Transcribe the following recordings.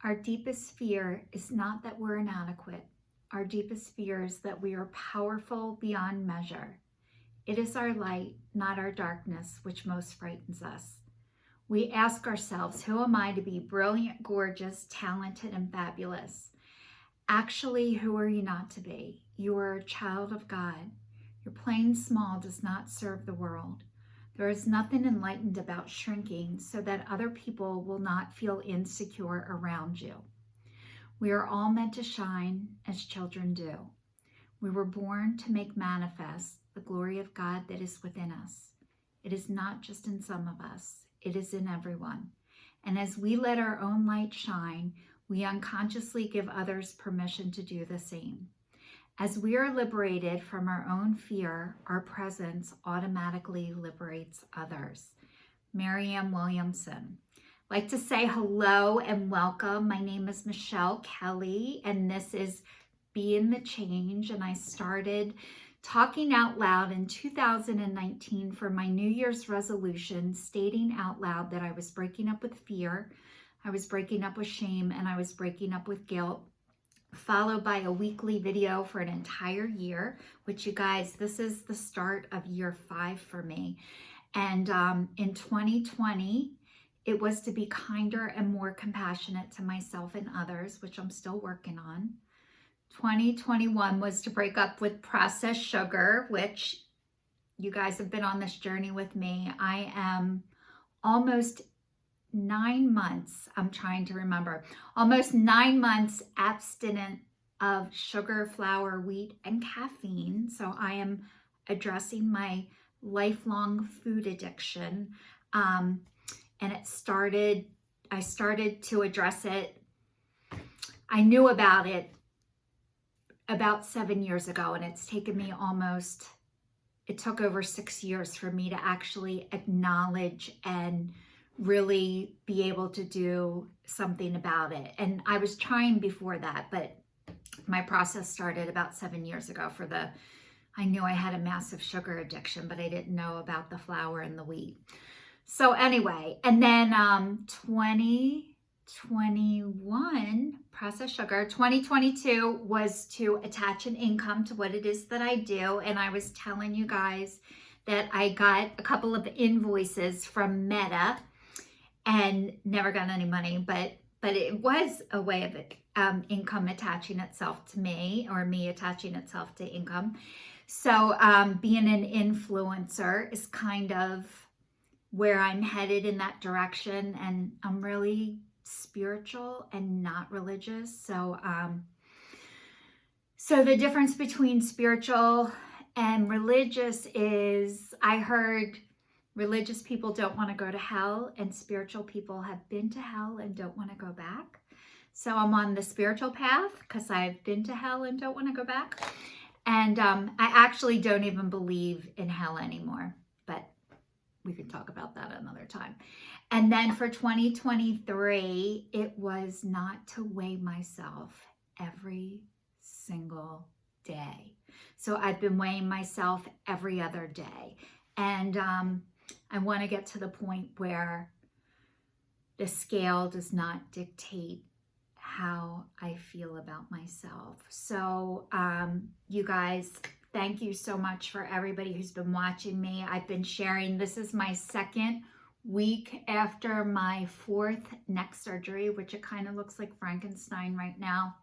Our deepest fear is not that we're inadequate. Our deepest fear is that we are powerful beyond measure. It is our light, not our darkness, which most frightens us. We ask ourselves, who am I to be brilliant, gorgeous, talented, and fabulous? Actually, who are you not to be? You are a child of God. Your playing small does not serve the world. There is nothing enlightened about shrinking so that other people will not feel insecure around you. We are all meant to shine as children do. We were born to make manifest the glory of God that is within us. It is not just in some of us, it is in everyone. And as we let our own light shine, we unconsciously give others permission to do the same. As we are liberated from our own fear, our presence automatically liberates others. Marianne Williamson. I'd like to say hello and welcome. My name is Michelle Kelly, and this is Be in the Change. And I started talking out loud in 2019 for my New Year's resolution, stating out loud that I was breaking up with fear, I was breaking up with shame, and I was breaking up with guilt, followed by a weekly video for an entire year, which you guys, this is the start of year 5 for me. And in 2020, it was to be kinder and more compassionate to myself and others, which I'm still working on. 2021 was to break up with processed sugar, which you guys have been on this journey with me. I am almost 9 months, I'm trying to remember, almost 9 months abstinent of sugar, flour, wheat, and caffeine. So I am addressing my lifelong food addiction. And I started to address it. I knew about it about 7 years ago, and it's taken me it took over 6 years for me to actually acknowledge and really be able to do something about it. And I was trying before that, but my process started about 7 years ago I knew I had a massive sugar addiction, but I didn't know about the flour and the wheat. So anyway, and then 2021, processed sugar. 2022 was to attach an income to what it is that I do. And I was telling you guys that I got a couple of invoices from Meta and never got any money, but it was a way of income attaching itself to me, or me attaching itself to income. So being an influencer is kind of where I'm headed in that direction, and I'm really spiritual and not religious. So the difference between spiritual and religious is, I heard religious people don't want to go to hell, and spiritual people have been to hell and don't want to go back. So I'm on the spiritual path because I've been to hell and don't want to go back. And I actually don't even believe in hell anymore, but we can talk about that another time. And then for 2023, it was not to weigh myself every single day. So I've been weighing myself every other day. And I want to get to the point where the scale does not dictate how I feel about myself. So you guys, thank you so much for everybody who's been watching me. I've been sharing. This is my 2nd week after my 4th neck surgery, which it kind of looks like Frankenstein right now.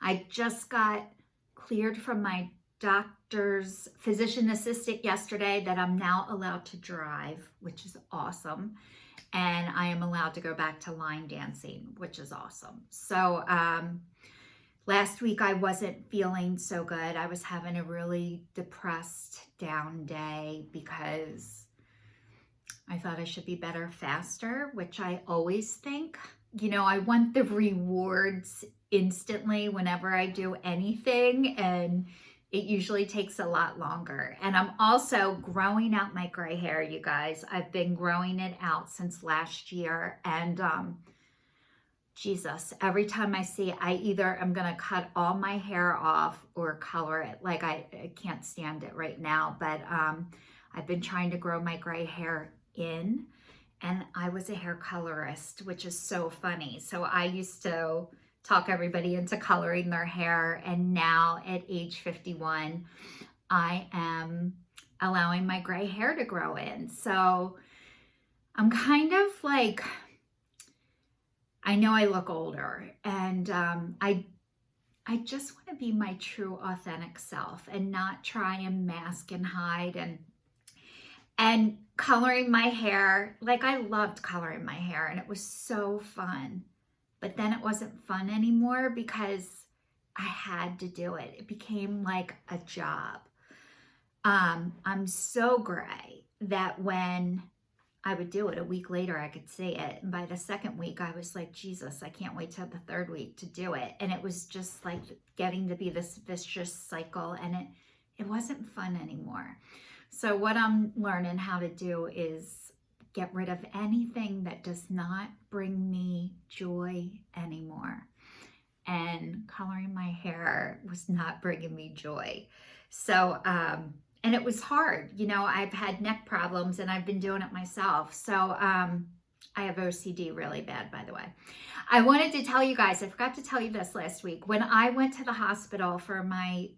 I just got cleared from my doctor's physician assistant yesterday that I'm now allowed to drive, which is awesome. And I am allowed to go back to line dancing, which is awesome. So last week I wasn't feeling so good. I was having a really depressed, down day because I thought I should be better faster, which I always think. You know, I want the rewards instantly whenever I do anything, and it usually takes a lot longer. And I'm also growing out my gray hair, you guys. I've been growing it out since last year. And Jesus, every time I see it, I either am going to cut all my hair off or color it. Like I can't stand it right now. But I've been trying to grow my gray hair in. and I was a hair colorist, which is so funny. So I used to talk everybody into coloring their hair, and now at age 51, I am allowing my gray hair to grow in. So I'm kind of like, I know I look older, and I just want to be my true authentic self and not try and mask and hide, and coloring my hair. Like, I loved coloring my hair and it was so fun, but then it wasn't fun anymore because I had to do it. It became like a job. I'm so gray that when I would do it, a week later I could see it, and by the second week I was like, Jesus, I can't wait till the third week to do it. And it was just like getting to be this vicious cycle, and it wasn't fun anymore. So what I'm learning how to do is get rid of anything that does not bring me joy anymore. And coloring my hair was not bringing me joy. So, and it was hard. You know, I've had neck problems and I've been doing it myself. So, I have OCD really bad, by the way. I wanted to tell you guys, I forgot to tell you this last week. When I went to the hospital for my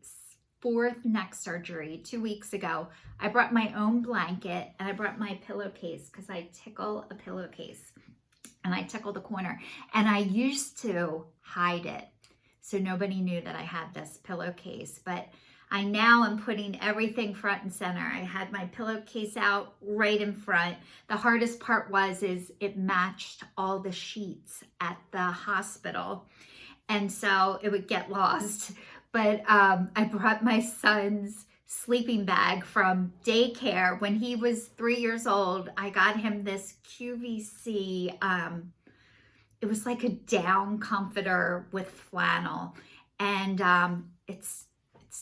4th neck surgery 2 weeks ago, I brought my own blanket and I brought my pillowcase because I tickle a pillowcase and I tickle the corner, and I used to hide it so nobody knew that I had this pillowcase, but I now am putting everything front and center. I had my pillowcase out right in front. The hardest part is it matched all the sheets at the hospital, and so it would get lost. But I brought my son's sleeping bag from daycare. When he was 3 years old, I got him this QVC, it was like a down comforter with flannel, and it's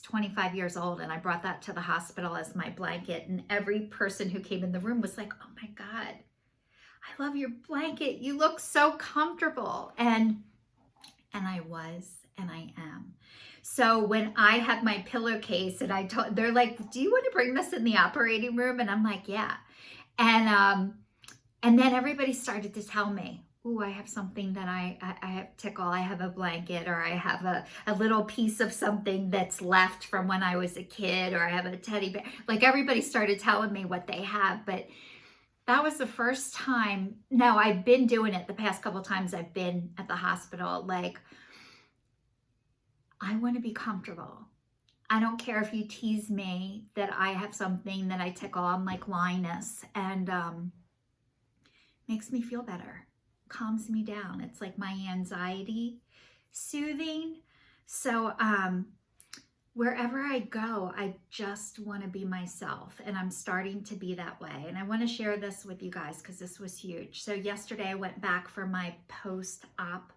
25 years old, and I brought that to the hospital as my blanket, and every person who came in the room was like, oh my God, I love your blanket. You look so comfortable. And I was, and I am. So when I had my pillowcase and they're like, do you want to bring this in the operating room? And I'm like, yeah. And then everybody started to tell me, ooh, I have something that I have tickle. I have a blanket, or I have a little piece of something that's left from when I was a kid, or I have a teddy bear. Like, everybody started telling me what they have, but that was the first time. No, I've been doing it the past couple times I've been at the hospital. Like, I want to be comfortable. I don't care if you tease me that I have something that I tickle. I'm like Linus, and makes me feel better, calms me down. It's like my anxiety soothing. So wherever I go, I just want to be myself, and I'm starting to be that way. And I want to share this with you guys because this was huge. So yesterday I went back for my post-op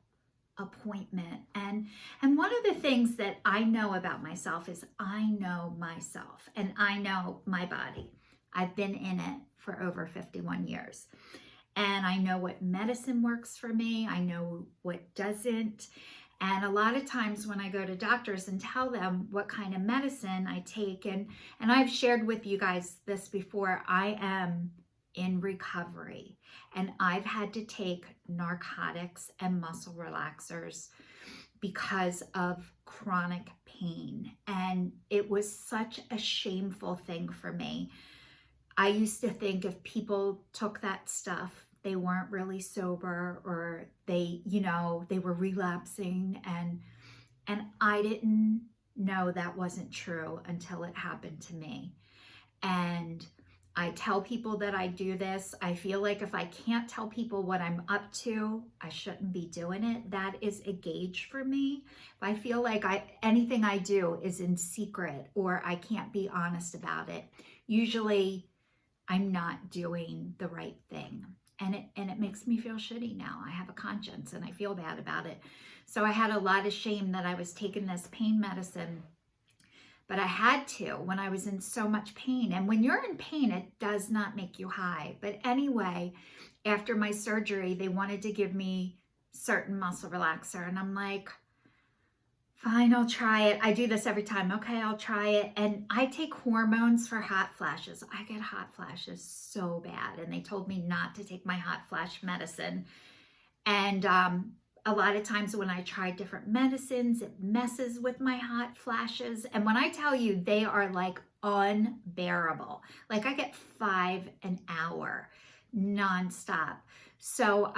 appointment, and one of the things that I know about myself is I know myself and I know my body. I've been in it for over 51 years, and I know what medicine works for me. I know what doesn't. And a lot of times when I go to doctors and tell them what kind of medicine I take, and I've shared with you guys this before, I am in recovery, and I've had to take narcotics and muscle relaxers because of chronic pain, and it was such a shameful thing for me. I used to think if people took that stuff, they weren't really sober, or they were relapsing, and I didn't know that wasn't true until it happened to me. And I tell people that I do this. I feel like if I can't tell people what I'm up to, I shouldn't be doing it. That is a gauge for me. If I feel like anything I do is in secret, or I can't be honest about it, usually I'm not doing the right thing. And it makes me feel shitty now. I have a conscience and I feel bad about it. So I had a lot of shame that I was taking this pain medicine, but I had to when I was in so much pain. And when you're in pain, it does not make you high. But anyway, after my surgery, they wanted to give me certain muscle relaxer. And I'm like, Fine, I'll try it. I do this every time. Okay, I'll try it. And I take hormones for hot flashes. I get hot flashes so bad. And they told me not to take my hot flash medicine. And a lot of times when I try different medicines, it messes with my hot flashes. And when I tell you, they are like unbearable. Like I get 5 an hour nonstop. So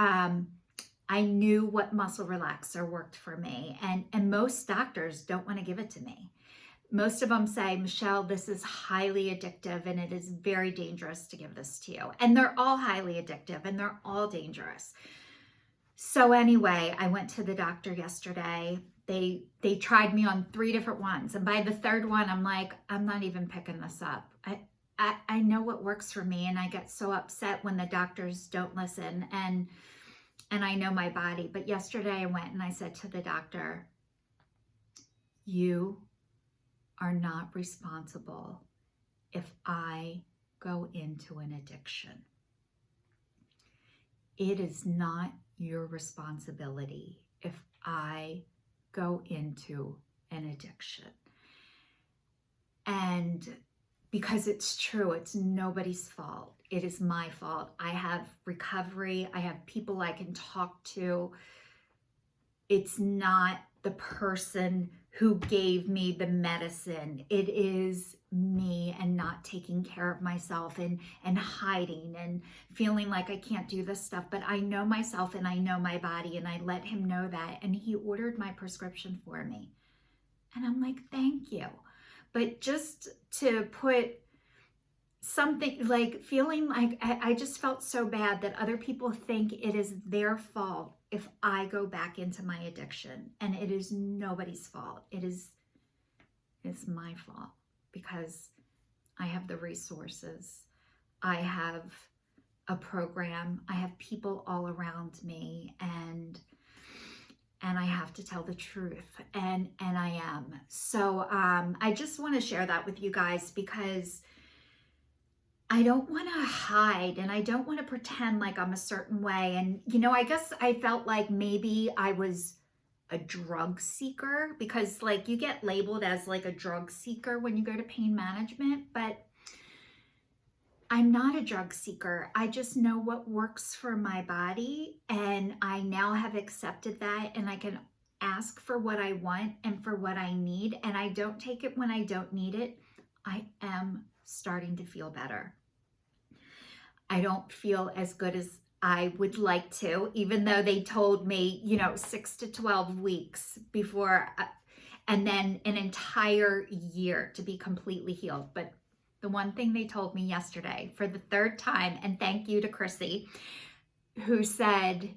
I knew what muscle relaxer worked for me. And most doctors don't want to give it to me. Most of them say, Michelle, this is highly addictive and it is very dangerous to give this to you. And they're all highly addictive and they're all dangerous. So anyway, I went to the doctor yesterday. They tried me on 3 different ones. And by the third one, I'm like, I'm not even picking this up. I know what works for me. And I get so upset when the doctors don't listen. And I know my body. But yesterday I went and I said to the doctor, you are not responsible if I go into an addiction. It is not your responsibility if I go into an addiction. And because it's true, it's nobody's fault. It is my fault. I have recovery. I have people I can talk to. It's not the person who gave me the medicine. It is me and not taking care of myself and hiding and feeling like I can't do this stuff. But I know myself and I know my body, and I let him know that. And he ordered my prescription for me. And I'm like, thank you. But just to put something like feeling like I just felt so bad that other people think it is their fault if I go back into my addiction. And it is nobody's fault. It's my fault because I have the resources. I have a program. I have people all around me, and I have to tell the truth, and I am. So I just want to share that with you guys because I don't want to hide and I don't want to pretend like I'm a certain way. And, I guess I felt like maybe I was a drug seeker because like you get labeled as like a drug seeker when you go to pain management, but I'm not a drug seeker. I just know what works for my body, and I now have accepted that, and I can ask for what I want and for what I need, and I don't take it when I don't need it. I am starting to feel better. I don't feel as good as I would like to, even though they told me, 6 to 12 weeks before, and then an entire year to be completely healed. But the one thing they told me yesterday for the 3rd time, and thank you to Chrissy, who said,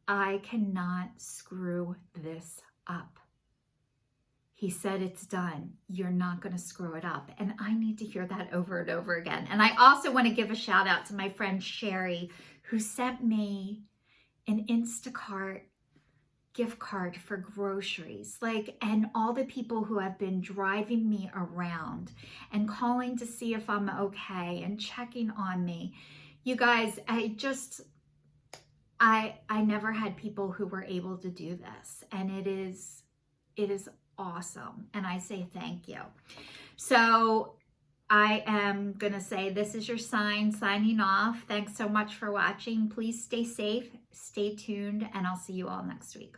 I cannot screw this up. He said, it's done. You're not going to screw it up. And I need to hear that over and over again. And I also want to give a shout out to my friend Sherry, who sent me an Instacart gift card for groceries, and all the people who have been driving me around and calling to see if I'm okay and checking on me. You guys, I never had people who were able to do this, and it is awesome. And I say thank you. So I am going to say this is your signing off. Thanks so much for watching. Please stay safe, stay tuned, and I'll see you all next week.